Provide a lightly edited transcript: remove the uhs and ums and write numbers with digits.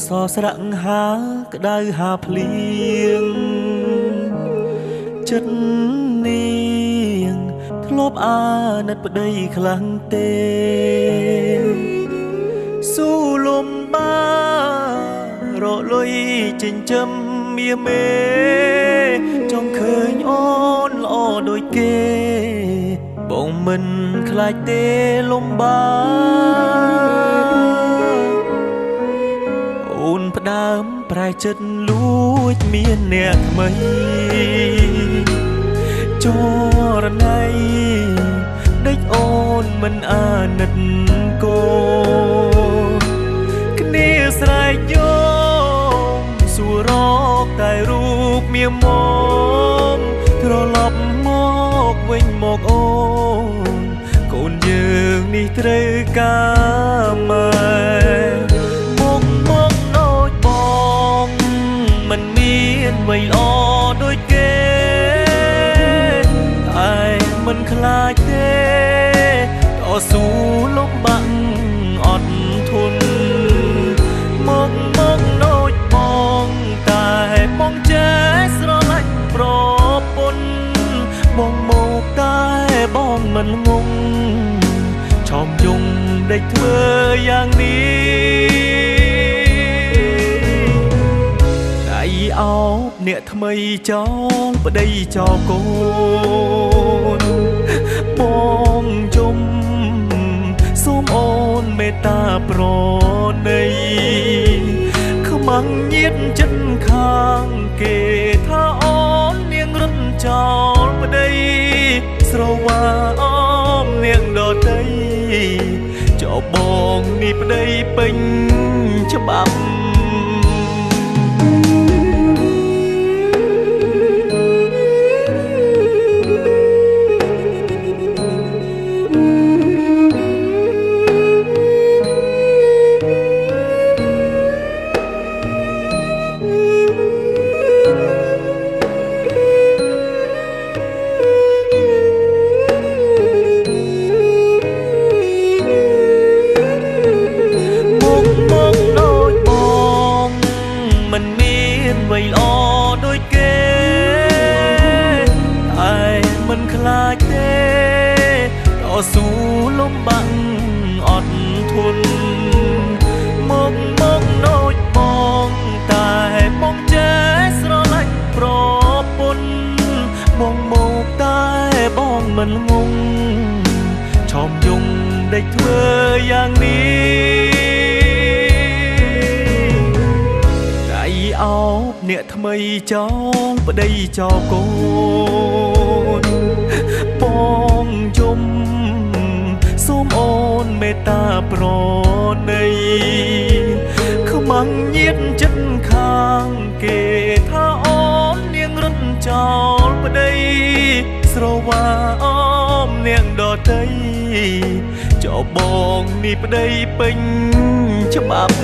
សស្រៈហាក្តៅហាភ្លៀងចិត្តនាងធ្លាប់អាណិតប្តីខ្លាំងទេស៊ូលំបារលុយចិញ្ចឹមមាមេចង់ឃើញអូនល្អដូចគេបងមិនខ្លាចទេលំបាអូនផ្ដើមប្រែចិត្តលួចមានអ្នកថ្មីចរណៃដេចអូនមិនអាណិតកូនគ្នាស្រែកយោមសួររកតែរូបមាមមត្រឡប់មកវិញមកអូនកូនយើងនេះត្រូវការម៉ែមកដូចបងមិនមានអ្វីល្អដូចគេតែមិនខ្លាចទេតស៊ូលំបាក់អត់ធន់មកដូចបងតែបងចេះស្រឡាញ់ប្រពន្ធបងមកតែបងមិនងងឆោមយងដេចធ្វើយ៉ាងនេះដៃអោបអ្នកថ្មីចោលប្តីចោលកូនបងជុំសូមអូនមេត្តាប្រណីខ្មាំងញៀតចិត្តខាងគេថាអូននាងរត់ចោលប្តីស្រវាអមនាងដតីចោលបងនេះប្តីពេញច្បាប់មិនមានអ្វីល្អដូចគេតែមិនខ្លាចទេតស៊ូលំបាក់អត់ធន់មកដូចបងតែបងចេះស្រឡាញ់ប្រពន្ធបងមកតែបងមិនងងឆោមយងដេចធ្វើយ៉ាងនេះអោបអ្នកថ្មីចោលប្តីចោលកូនបងជុំសូមអូនមេត្តាប្រណីខ្មាំងញៀតចិត្តខាងគេថាអូននាងរត់ចោលប្តីស្រវាអមនាងដតីចោលបងនេះប្តីពេញច្បាប់